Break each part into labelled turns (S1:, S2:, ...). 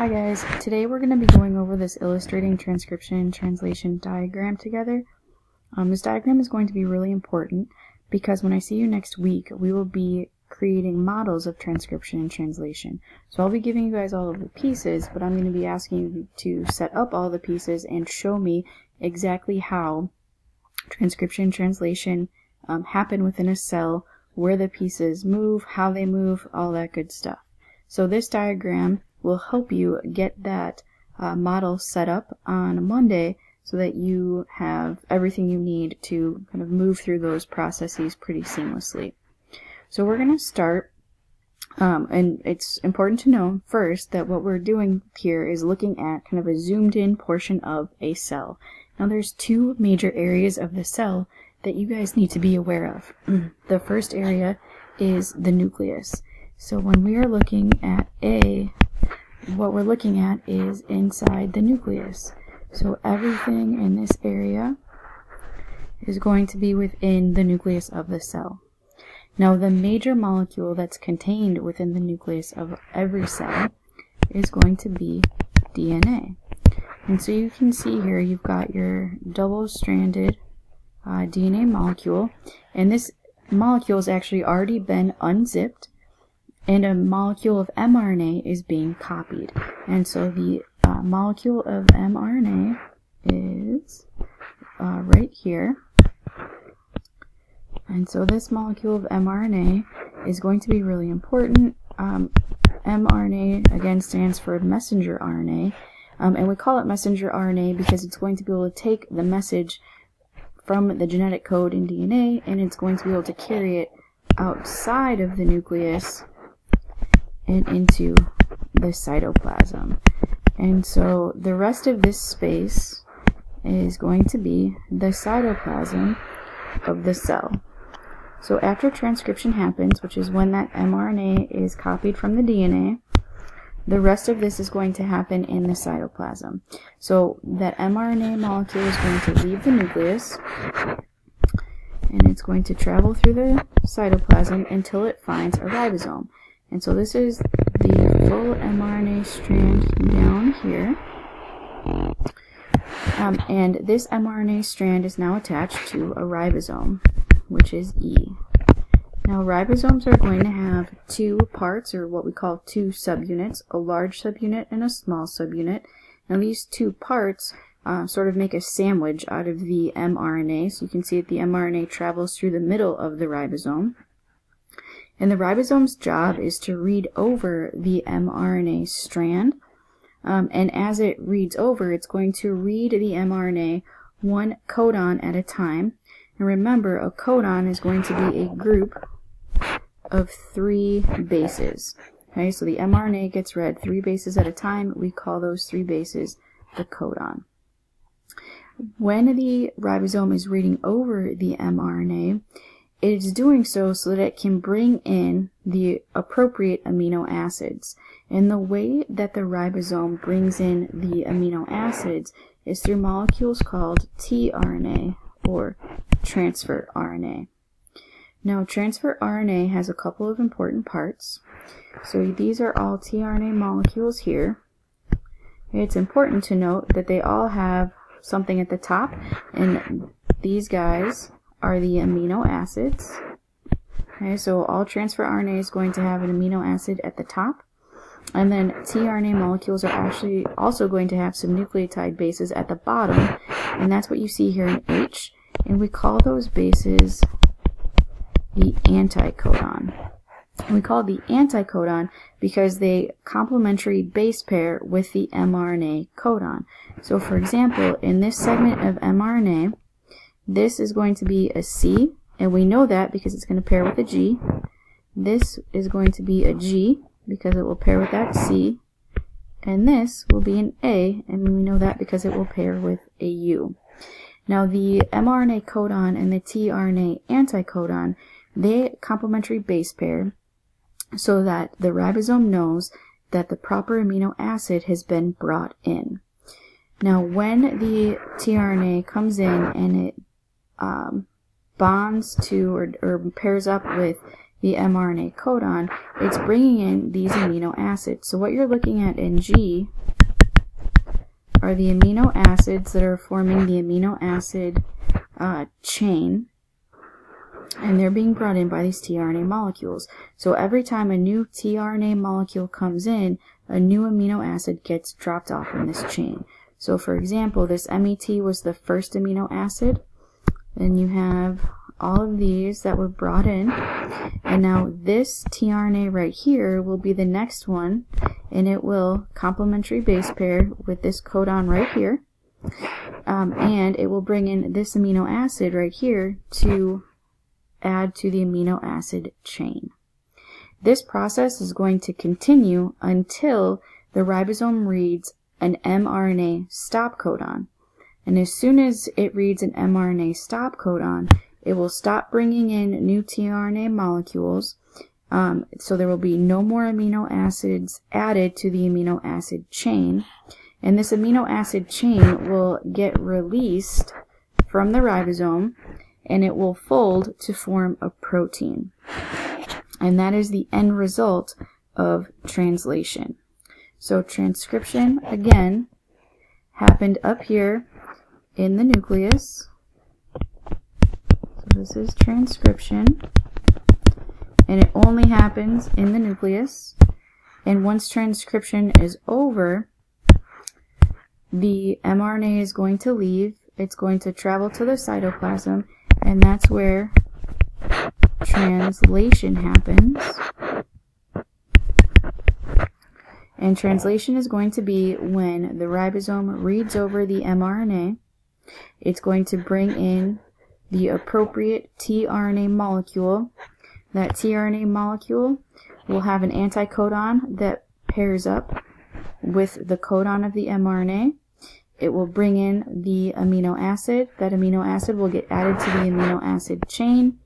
S1: Hi guys, today we're going to be going over this illustrating transcription and translation diagram together. This diagram is going to be really important because when I see you next week, we will be creating models of transcription and translation. So I'll be giving you guys all of the pieces, but I'm going to be asking you to set up all the pieces and show me exactly how transcription and translation happen within a cell, where the pieces move, how they move, all that good stuff. So this diagram will help you get that model set up on Monday so that you have everything you need to kind of move through those processes pretty seamlessly. So we're going to start, and it's important to know first that what we're doing here is looking at kind of a zoomed in portion of a cell. Now there's two major areas of the cell that you guys need to be aware of. The first area is the nucleus. So when we are looking at what we're looking at is inside the nucleus. So everything in this area is going to be within the nucleus of the cell. Now the major molecule that's contained within the nucleus of every cell is going to be DNA. And so you can see here you've got your double-stranded DNA molecule, and this molecule has actually already been unzipped, and a molecule of mRNA is being copied. And so the molecule of mRNA is right here. And so this molecule of mRNA is going to be really important. mRNA, again, stands for messenger RNA. And we call it messenger RNA because it's going to be able to take the message from the genetic code in DNA, and it's going to be able to carry it outside of the nucleus and into the cytoplasm. And so the rest of this space is going to be the cytoplasm of the cell. So after transcription happens, which is when that mRNA is copied from the DNA, the rest of this is going to happen in the cytoplasm. So that mRNA molecule is going to leave the nucleus, and it's going to travel through the cytoplasm until it finds a ribosome. And so this is the full mRNA strand down here. And this mRNA strand is now attached to a ribosome, which is E. Now ribosomes are going to have two parts, or what we call two subunits, a large subunit and a small subunit. Now these two parts sort of make a sandwich out of the mRNA. So you can see that the mRNA travels through the middle of the ribosome. And the ribosome's job is to read over the mRNA strand. And as it reads over, it's going to read the mRNA one codon at a time. And remember, a codon is going to be a group of 3 bases. Okay, so the mRNA gets read 3 bases at a time. We call those 3 bases the codon. When the ribosome is reading over the mRNA, it is doing so that it can bring in the appropriate amino acids. And the way that the ribosome brings in the amino acids is through molecules called tRNA, or transfer RNA. Now transfer RNA has a couple of important parts. So these are all tRNA molecules here. It's important to note that they all have something at the top, and these guys are the amino acids. Okay, so all transfer RNA is going to have an amino acid at the top. And then tRNA molecules are actually also going to have some nucleotide bases at the bottom, and that's what you see here in H. And we call those bases the anticodon. And we call it the anticodon because they complementary base pair with the mRNA codon. So for example, in this segment of mRNA, this is going to be a C, and we know that because it's going to pair with a G. This is going to be a G because it will pair with that C. And this will be an A, and we know that because it will pair with a U. Now the mRNA codon and the tRNA anticodon, they complementary base pair so that the ribosome knows that the proper amino acid has been brought in. Now when the tRNA comes in and it bonds to or pairs up with the mRNA codon, it's bringing in these amino acids. So what you're looking at in G are the amino acids that are forming the amino acid chain, and they're being brought in by these tRNA molecules. So every time a new tRNA molecule comes in, a new amino acid gets dropped off in this chain. So for example, this MET was the first amino acid. Then you have all of these that were brought in, and now this tRNA right here will be the next one, and it will complementary base pair with this codon right here, and it will bring in this amino acid right here to add to the amino acid chain. This process is going to continue until the ribosome reads an mRNA stop codon. And as soon as it reads an mRNA stop codon, it will stop bringing in new tRNA molecules. So there will be no more amino acids added to the amino acid chain. And this amino acid chain will get released from the ribosome, and it will fold to form a protein. And that is the end result of translation. So transcription, again, happened up here in the nucleus. So this is transcription, and it only happens in the nucleus. And once transcription is over, the mRNA is going to leave. It's going to travel to the cytoplasm, and that's where translation happens. And translation is going to be when the ribosome reads over the mRNA. It's going to bring in the appropriate tRNA molecule. That tRNA molecule will have an anticodon that pairs up with the codon of the mRNA. It will bring in the amino acid. That amino acid will get added to the amino acid chain.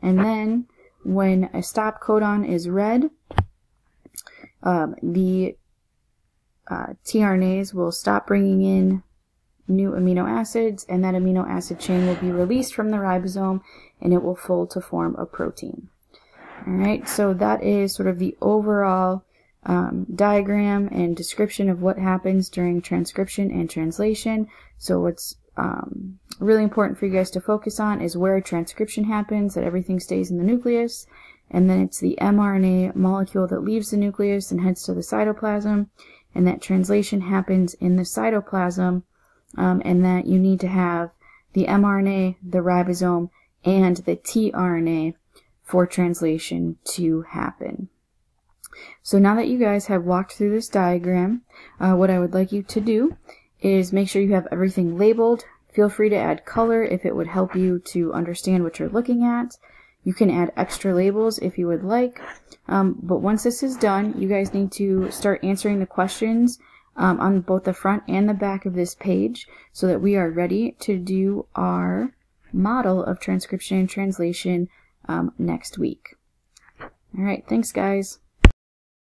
S1: And then when a stop codon is read, the tRNAs will stop bringing in new amino acids, and that amino acid chain will be released from the ribosome, and it will fold to form a protein. Alright, so that is sort of the overall diagram and description of what happens during transcription and translation. So what's really important for you guys to focus on is where transcription happens, that everything stays in the nucleus, and then it's the mRNA molecule that leaves the nucleus and heads to the cytoplasm, and that translation happens in the cytoplasm, and that you need to have the mRNA, the ribosome, and the tRNA for translation to happen. So now that you guys have walked through this diagram, what I would like you to do is make sure you have everything labeled. Feel free to add color if it would help you to understand what you're looking at. You can add extra labels if you would like. But once this is done, you guys need to start answering the questions on both the front and the back of this page so that we are ready to do our model of transcription and translation next week. All right, thanks guys.